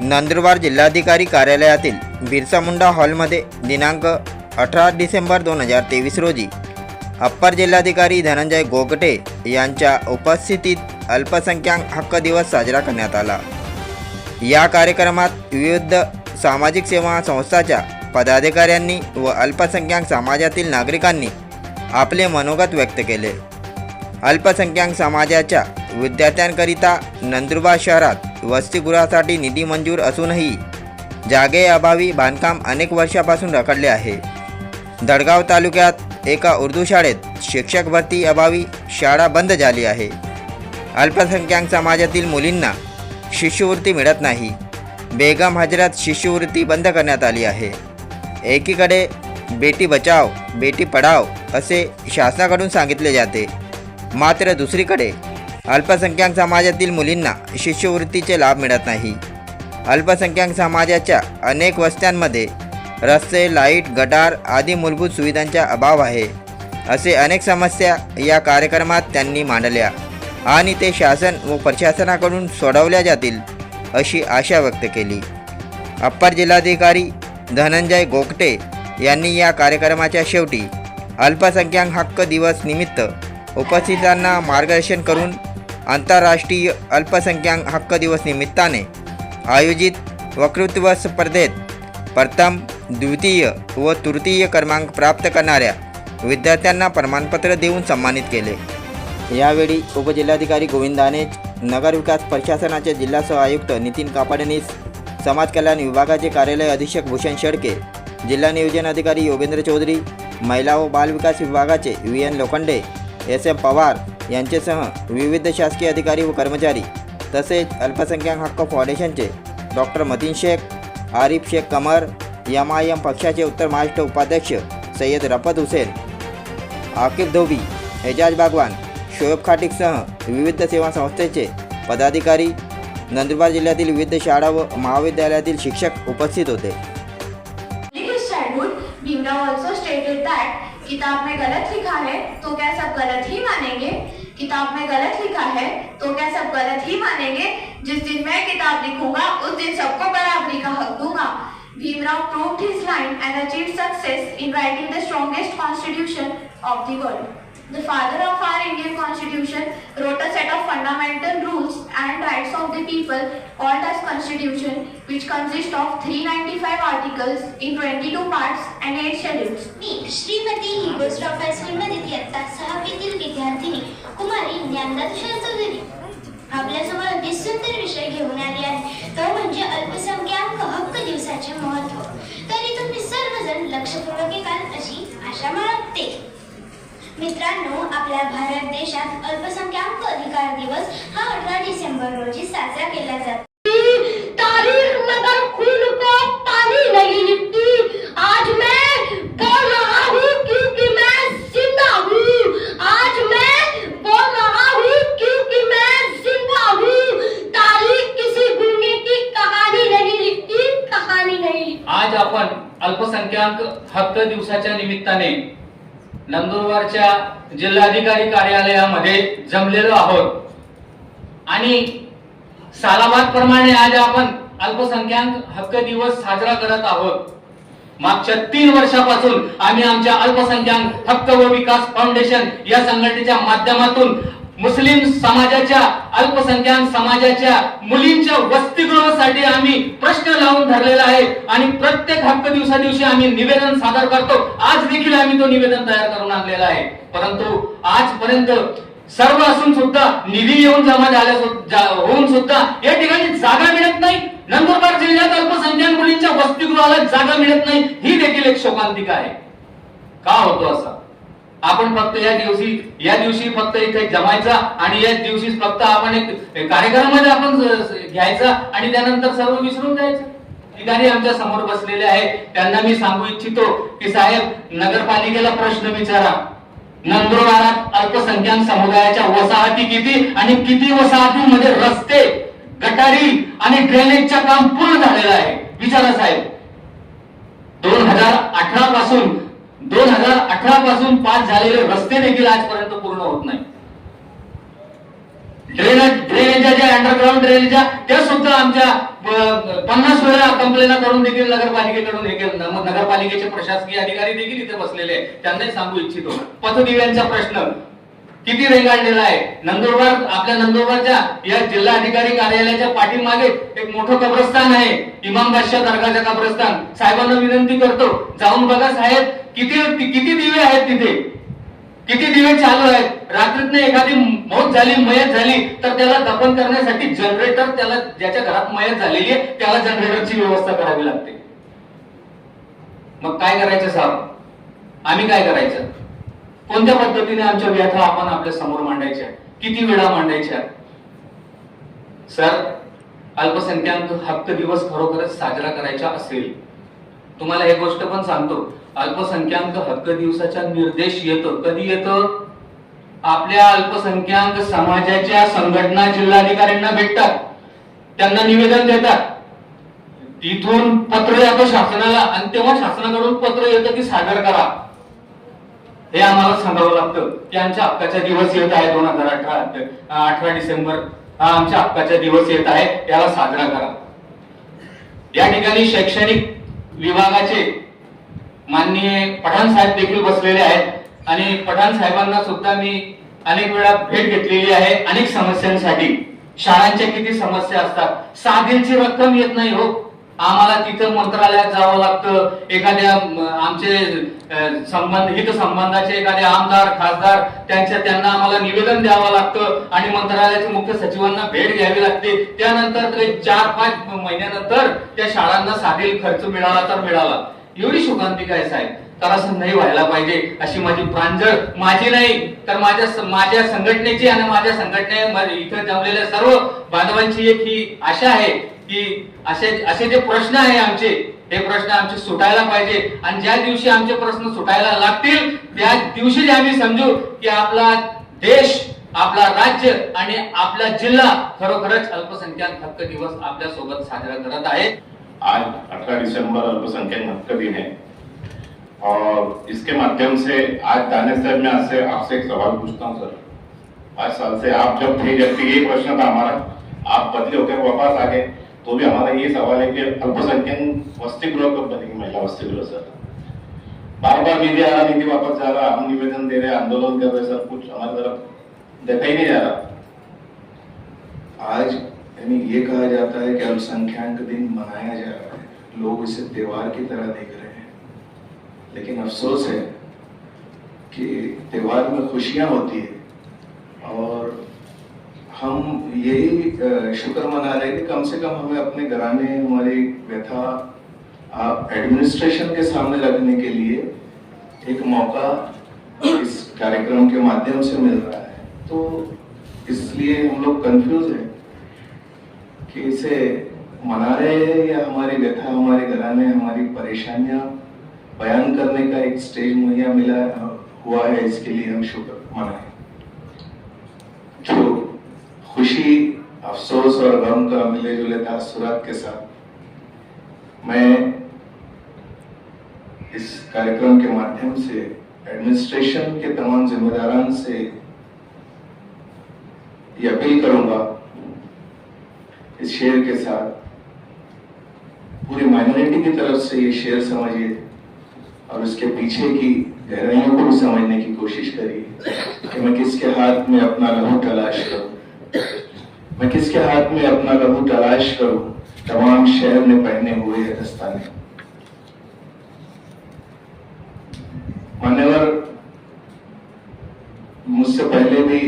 नंदुरबार जिल्हाधिकारी कार्यालयातील बिरसा मुंडा हॉलमध्ये दिनांक 18 डिसेंबर 2023 रोजी अप्पर जिल्हाधिकारी धनंजय गोगटे यांच्या उपस्थितीत अल्पसंख्याक हक्क दिवस साजरा करण्यात आला। या कार्यक्रमात विविध सामाजिक सेवा संस्थांच्या पदाधिकाऱ्यांनी व अल्पसंख्याक समाजातील नागरिकांनी आपले मनोगत व्यक्त केले। अल्पसंख्याक समाजाच्या विद्यार्थ्यांकरिता नंदुरबार शहरात वसतिगृहासाठी निधी मंजूर असूनही जागेअभावी बांधकाम अनेक वर्षापासून रखडले आहे। दडगाव तालुक्यात एका उर्दू शाळेत शिक्षक भरती अभावी शाळा बंद झाली आहे। अल्पसंख्याक समाजातील मुलींना शिष्यवृत्ती मिळत नाही। बेगम हजरत शिष्यवृत्ती बंद करण्यात आली आहे। एकीकडे बेटी बचाव बेटी पढाव असे शासनाकडून सांगितले जाते, मात्र दुसरीकडे अल्पसंख्याक समाजातील मुलींना शिष्यवृत्तीचे लाभ मिळत नाही। अल्पसंख्याक समाजाच्या अनेक वस्त्यांमध्ये रस्ते, लाईट, गटार आदी मूलभूत सुविधांचा अभाव आहे। असे अनेक समस्या या कार्यक्रमात त्यांनी मांडल्या आणि ते शासन व प्रशासनाकडून सोडवल्या जातील अशी आशा व्यक्त केली। अप्पर जिल्हाधिकारी धनंजय गोगटे यांनी या कार्यक्रमाच्या शेवटी अल्पसंख्याक हक्क दिवस निमित्त उपस्थितांना मार्गदर्शन करून आंतरराष्ट्रीय अल्पसंख्याक हक्क दिवस निमित्ताने आयोजित वक्तृत्व स्पर्धेत प्रथम, द्वितीय व तृतीय क्रमांक प्राप्त करणाऱ्या विद्यार्थ्यांना प्रमाणपत्र देऊन सन्मानित केले। यावेळी उपजिल्हाधिकारी गोविंद दानेज, नगर विकास प्रशासनाचे जिल्हा सह आयुक्त नितीन कापडनीस, समाज कल्याण विभागाचे कार्यालय अधीक्षक भूषण शेडके, जिल्हा नियोजन अधिकारी योगेंद्र चौधरी, महिला व बाल विकास विभागाचे VN लोखंडे, SM पवार यांच्यासह विविध शासकीय अधिकारी व कर्मचारी तसेच अल्पसंख्याक हक्क फाउंडेशनचे डॉक्टर मतीन शेख, आरिफ शेख कमर, MIM पक्षाचे उत्तर महाराष्ट्र उपाध्यक्ष सय्यद रफत हुसेन, आकिब धोबी, एजाज बागवान, शोएब खाटिकसह विविध सेवा संस्थेचे पदाधिकारी, नंदुरबार जिल्ह्यातील विविध शाळा व महाविद्यालयातील शिक्षक उपस्थित होते। भीमराव also stated that किताब में गलत लिखा है तो क्या सब गलत ही मानेंगे? किताब में गलत लिखा है तो क्या सब गलत ही मानेंगे? जिस दिन मैं किताब लिखूंगा उस दिन सबको बराबरी का हक दूंगा। Bhimrao proved his line and achieved success in writing the strongest constitution of the world. The father of our Indian Constitution wrote a set of fundamental rules and rights of the people called as Constitution, which consists of 395 articles in 22 parts and 8 schedules. मी श्रीमती हिगोस रॉफेल स्कूलमधील इयत्ता 6वीतील विद्यार्थिनी कुमारी ज्ञानदर्शन चौधरी आपल्यासमोर अगदी सुंदर विषय घेऊन आली आहे, तो म्हणजे अल्पसंख्याक हक्क दिवसाचे महत्त्व। तरी तुम्ही सर्वजण लक्षपूर्वक ऐकाल अशी आशा बाळगते। मित्रांनो, आपल्या भारत देशात अल्पसंख्याक अधिकार दिवस हा 18 डिसेंबर रोजी साजरा केला जातो। तारीख मगर खून को पानी नहीं लिखती। आज मैं बोल रहा हूँ क्योंकि मैं जिंदा हूँ। आज मैं बोल रहा हूँ क्योंकि मैं जिंदा हूँ। तारीख किसी गूंगे की कहानी नहीं लिखती, कहानी नहीं। आज आपण अल्पसंख्याक हक्क दिवसाच्या निमित्ताने नंदुरबारच्या जिल्हाधिकारी कार्यालयामध्ये जमलेलो आहोत आणि सालाबाद प्रमाणे आज आपण अल्पसंख्याक हक्क दिवस साजरा करत आहोत। मागच्या 3 वर्षापासून आम्ही आमच्या अल्पसंख्याक हक्क व विकास फाउंडेशन या संघटनेच्या माध्यमातून मुस्लिम समाजाच्या अल्पसंख्याक समाजाच्या मुलींच्या वसतिगृहासाठी आम्ही प्रश्न लावून धरलेला आहे आणि प्रत्येक हक्क दिवसा दिवशी आम्ही निवेदन सादर करतो। आज देखील आम्ही तो निवेदन तयार करून आणलेला आहे, परंतु आजपर्यंत सर्व असून सुद्धा निधी येऊन जमा झाल्या होऊन सुद्धा या ठिकाणी जागा मिळत नाही। नंदुरबार जिल्ह्यात अल्पसंख्याक मुलींच्या वसतिगृहाला जागा मिळत नाही, ही देखील एक शोकांतिका आहे। का होतो असं? आपण फक्त या दिवशी फक्त इथे जमायचा आणि या दिवशी फक्त आपण एक कार्यक्रमामध्ये आपण घ्यायचा आणि त्यानंतर सर्व विसरून जायचं। ठिकाणी आमच्या समोर बसलेले आहे त्यांना मी सांगू इच्छितो की साहेब, नगरपालिकेला प्रश्न विचारा, नंदुरबारात अल्पसंख्याक समुदायाच्या वसाहती किती आणि किती वसाहतीमध्ये रस्ते, गटारी आणि ड्रेनेजचं काम पूर्ण झालेलं आहे? विचारा साहेब। 2018 पासून पास झालेले रस्ते देखील आजपर्यंत पूर्ण होत नाही। ड्रेनेजच्या ज्या अंडरग्राऊंड ड्रेनेजच्या त्या सुद्धा आमच्या 50 वेळा कंप्लेना करून देखील नगरपालिकेकडून हे केलं. मग नगरपालिकेचे प्रशासकीय अधिकारी देखील इथे बसलेले आहेत, त्यांनाही सांगू इच्छितो पथदिव्यांचा प्रश्न किती रेंगाळलेला आहे. नंदुरबार, आपल्या नंदुरबारच्या या जिल्हाधिकारी कार्यालयाच्या पाठीमागे एक मोठं कब्रस्तान आहे, इमाम बादशाह दर्गाचं कब्रस्तान. साहेबांना विनंती करतो, जाऊन बघा साहेब, किती दिवे आहेत तिथे, किती दिवे चालू आहेत. रात्रीतनं एखादी मौत झाली, मयत झाली, तर त्याला दफन करण्यासाठी जनरेटर, त्याला ज्याच्या घरात मयत झालेली आहे त्याला जनरेटरची व्यवस्था करावी लागते. मग काय करायचं साहेब, आम्ही काय करायचं? कोणत्या पद्धतीने आमच्या व्यथा आपण आपल्या समोर मांडायच्या, किती वेळा मांडायच्या? सर, अल्पसंख्याक हक्क दिवस खरोखरच साजरा करायचा असेल, तुम्हाला एक गोष्ट पण सांगतो, अल्पसंख्याक हक्क दिवसाचा निर्देश येतो, कधी येतो? आपल्या अल्पसंख्याक समाजाच्या संघटना जिल्हाधिकाऱ्यांना भेटतात, त्यांना निवेदन देतात, तिथून पत्र येतं शासनाला, आणि तेव्हा शासनाकडून पत्र येतं की सादर करा. हे आम्हाला सांगावं लागतं की आमच्या हक्काचा दिवस येत आहे 18 डिसेंबर हा आमच्या हक्काचा दिवस येत आहे, याला साजरा करा. या ठिकाणी शैक्षणिक विभागाचे माननीय पठाण साहेब देखील बसलेले आहेत, आणि पठाण साहेबांना सुद्धा मी अनेक वेळा भेट घेतलेली आहे अनेक समस्यांसाठी. शाळांच्या किती समस्या असतात, 6 दिनची रक्कम येत नाही हो, आम्हाला तिथं मंत्रालयात जावं लागतं. एखाद्या आमचे हित संबंधाचे एखादे आमदार खासदार त्यांना आम्हाला निवेदन द्यावं लागतं, आणि मंत्रालयाच्या मुख्य सचिवांना भेट घ्यावी लागते. त्यानंतर 4-5 महिन्यानंतर त्या शाळांना साधील खर्च मिळाला तर मिळाला. एवढी शोकांतिका आहे साहेब, तर असं नाही व्हायला पाहिजे अशी माझी प्रांजळ, माझी नाही तर माझ्या संघटनेची आणि माझ्या संघटने इथं जमलेल्या सर्व बांधवांची एक ही आशा आहे की असे जे प्रश्न आहे आमचे, हे प्रश्न आमचे सुटायला पाहिजे. आणि ज्या दिवशी आमचे प्रश्न सुटायला लागतील त्या दिवशी आम्ही समजू की आपला देश, आपला राज्य आणि आपला जिल्हा खरोखरच अल्पसंख्याक हक्क दिवस आपल्या सोबत साजरा करत आहे. आज 18 दिसंबर अल्पसंख्यक हक्क दिन है, और इसके माध्यम से आज दानिश साहब मैं आपसे एक सवाल पूछता हूँ सर. 5 साल से आप जब थे, जबकि ये प्रश्न था हमारा, आप बदले होकर वापस आ गए, तो भी हमारा ये सवाल है कि अल्पसंख्यक वसति गृह कब बनेगी, महिला वसति गृह सर? बार बार निधि आ रहा, निधि वापस जा रहा, हम निवेदन दे रहे, आंदोलन कर रहे सर, कुछ हमारी तरफ देखा ही नहीं जा रहा. आज यानी ये कहा जाता है कि अल्पसंख्याक दिन मनाया जा रहा है, लोग इसे त्योहार की तरह देख रहे हैं, लेकिन अफसोस है कि त्योहार में खुशियां होती है और हम यही शुक्र मना रहे हैं कि कम से कम हमें अपने घराने, हमारी व्यथा एडमिनिस्ट्रेशन के सामने रखने के लिए एक मौका इस कार्यक्रम के माध्यम से मिल रहा है. तो इसलिए हम लोग कंफ्यूज हैं कि इसे मना रहे हैं या हमारी व्यथा, हमारे घराने, हमारी परेशानियां बयान करने का एक स्टेज मुहैया मिला हुआ है, इसके लिए हम शुक्र मनाएं. जो खुशी, अफसोस और गम का मिले जुले तासुरात के साथ मैं इस कार्यक्रम के माध्यम से एडमिनिस्ट्रेशन के तमाम जिम्मेदारान से ये अपील करूंगा, इस शेर के साथ पूरी माइनॉरिटी की तरफ से ये शेर समझिए और उसके पीछे की गहराइयों को भी समझने की कोशिश करिए कि मैं किसके हाथ में अपना लहू तलाश करूं, मैं किसके हाथ में अपना लहू तलाश करूं, तमाम शहर ने पहने हुए है दस्ताने. मान्यवर, मुझसे पहले भी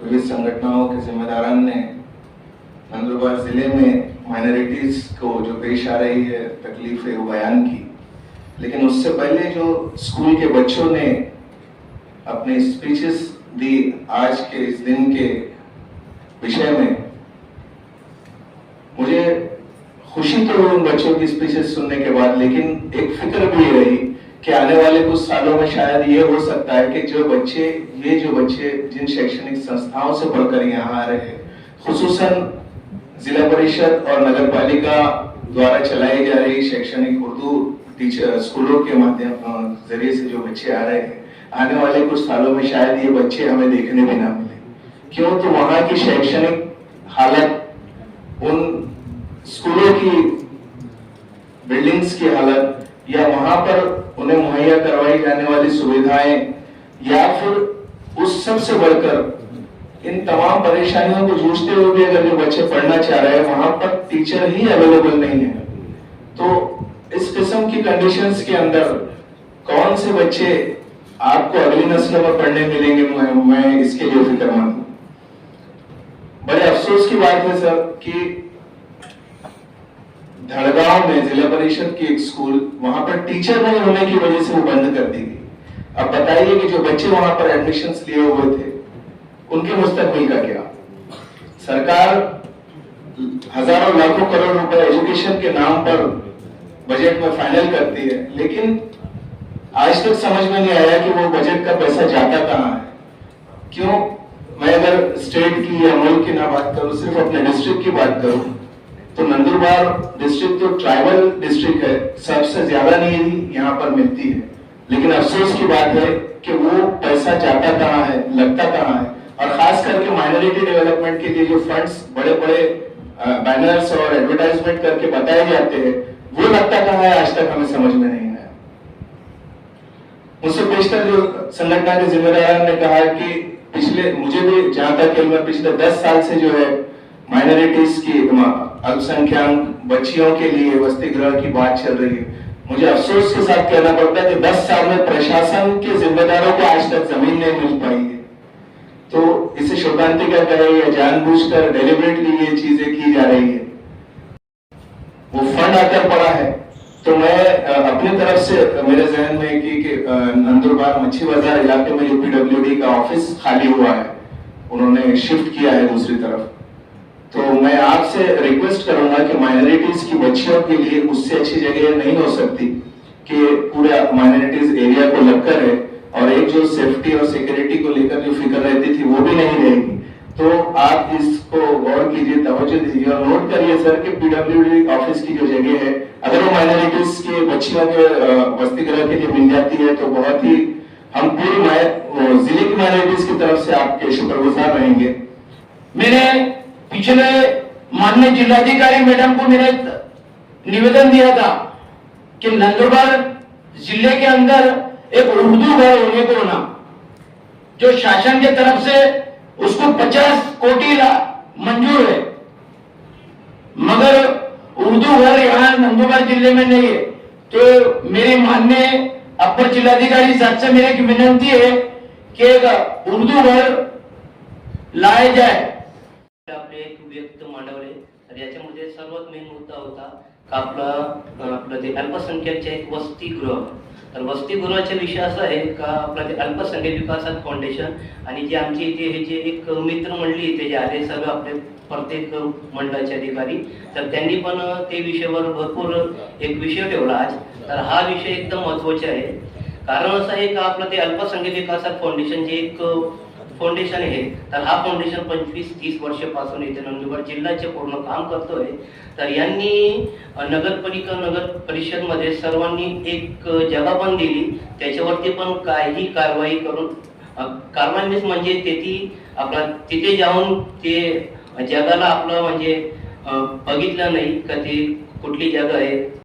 विविध संगठनों के जिम्मेदारान ने नंदुरबार जिले में माइनॉरिटीज को जो पेश आ रही है तकलीफें वो बयान की, लेकिन उससे पहले जो स्कूल के बच्चों ने अपने स्पीचेस दी आज के इस दिन के विषय में, मुझे खुशी तो हुई उन बच्चों की स्पीचेस सुनने के बाद, लेकिन एक फिक्र भी रही कि आने वाले कुछ सालों में शायद ये हो सकता है कि जो बच्चे जिन शैक्षणिक संस्थाओं से पढ़कर यहाँ आ रहे हैं, खुसूसन जिला परिषद और नगर पालिका द्वारा चलाई जा रही शैक्षणिक उर्दू टीचर स्कूलों के माध्यम जरिए से जो बच्चे आ रहे हैं, आने वाले कुछ सालों में शायद ये बच्चे हमें देखने भी ना मिले. क्यों? तो वहाँ की शैक्षणिक हालत, उन स्कूलों की बिल्डिंग्स की हालत, या वहां पर उन्हें मुहैया करवाई जाने वाली सुविधाएं, या फिर उस सब से बढ़कर इन तमाम परेशानियों को जूझते हुए भी अगर जो बच्चे पढ़ना चाह रहे हैं वहां पर टीचर ही अवेलेबल नहीं है, तो इस किस्म की कंडीशंस के अंदर कौन से बच्चे आपको अगली नस्ल में पढ़ने मिलेंगे, मैं इसके लिए फिक्रमंद हूं। बड़े अफसोस की बात है सर कि धड़गांव में जिला परिषद की एक स्कूल, वहां पर टीचर नहीं होने की वजह से वो बंद कर दी गई। अब बताइए कि जो बच्चे वहां पर एडमिशंस लिए हुए थे उनके मुस्तकबिल का क्या? सरकार हजारों लाखों करोड़ रुपए एजुकेशन के नाम पर बजट में फाइनल करती है, लेकिन आज तक समझ में नहीं आया कि वो बजट का पैसा जाता कहां है, क्यों? मैं अगर स्टेट की या मुल्क की ना बात करूं, सिर्फ अपने डिस्ट्रिक्ट की बात करूं, तो नंदुरबार डिस्ट्रिक्ट तो ट्राइबल डिस्ट्रिक्ट है, सबसे ज्यादा नीड यहाँ पर मिलती है, लेकिन अफसोस की बात है कि वो पैसा जाता कहाँ है, लगता कहाँ है, और खास करके माइनॉरिटी डेवलपमेंट के लिए जो फंड्स बड़े बड़े बैनर्स और एडवर्टाइजमेंट करके बताए जाते हैं, वो लगता कहाँ है, आज तक हमें समझ में नहीं आया। मुझसे पेशतर जो संगठन के जिम्मेदार ने कहा कि पिछले, मुझे भी जहां तक मैं पिछले 10 साल से जो है माइनॉरिटीज की, अल्पसंख्यक बच्चियों के लिए वसति गृह की बात चल रही है, मुझे अफसोस के साथ कहना पड़ता है कि 10 साल में प्रशासन के जिम्मेदारों को आज तक जमीन नहीं मिल पाई है। तो इसे शोकांतिका कहे या जानबूझकर डेलिबरेटली ये चीजें की जा रही है। वो फंड आकर पड़ा है, तो मैं अपनी तरफ से मेरे जहन में कि नंदुरबार मच्छी बाजार इलाके में यूपीडब्ल्यूडी का ऑफिस खाली हुआ है, उन्होंने शिफ्ट किया है दूसरी तरफ, तो मैं आपसे रिक्वेस्ट करूंगा कि माइनॉरिटीज की बच्चियों के लिए उससे अच्छी जगह नहीं हो सकती कि पूरा माइनॉरिटीज एरिया को लगकर है, और एक जो सेफ्टी और सिक्योरिटी को लेकर जो फिक्र रहती थी वो भी नहीं रहेगी। तो आप इसको गौर कीजिए, तवज्जो दीजिए और नोट करिए सर कि पीडब्ल्यूडी ऑफिस की जो जगह है, अगर वो माइनॉरिटीज के बच्चियों के वसति गृह के लिए मिल जाती है तो बहुत ही हम पूरी जिले की माइनॉरिटीज की तरफ से आपके शुक्रगुजार रहेंगे। मैंने पिछले माननीय जिलाधिकारी मैडम को मैंने निवेदन दिया था कि नंदुरबार जिले के अंदर एक उर्दू घर होने को ना, जो शासन के तरफ से उसको 50 कोटी मंजूर है, मगर उर्दू घर यहाँ नंदुरबार जिले में नहीं है। तो मेरे माननीय अपर जिलाधिकारी साहब से मेरी विनंती है कि एक उर्दू घर लाए जाए। आपले एक व्यक्त मांडवले, तर याच्यामध्ये सर्वात मेन मुद्दा होता का आपलं ते अल्पसंख्याकचे एक वसतिगृह, तर वसतिगृहाचा विषय असा आहे का आपलं ते अल्पसंख्याक विकास फाउंडेशन आणि जे आमचे इथे हे जे एक मित्र मंडळी इथे जे आले सर्व आपले प्रत्येक मंडळाचे अधिकारी, तर त्यांनी पण ते विषयावर भरपूर एक विषय ठेवला आज। तर हा विषय एकदम महत्त्वाचा आहे, कारण असं आहे का आपलं ते अल्पसंख्याक विकास फाउंडेशन जे एक फाउंडेशन आहे, तर हा फाउंडेशन 25-30 वर्षापासून इथे नंदुरबार जिल्ह्याचे पूर्ण काम करतोय। तर यांनी नगरपालिका नगर परिषद मध्ये सर्वांनी एक जागा पण दिली, त्याच्यावरती पण काही कारवाई करून कारवाई म्हणजे तिथे जाऊन ते जगाला आपलं म्हणजे बघितलं नाही का ती कुठली जागा आहे।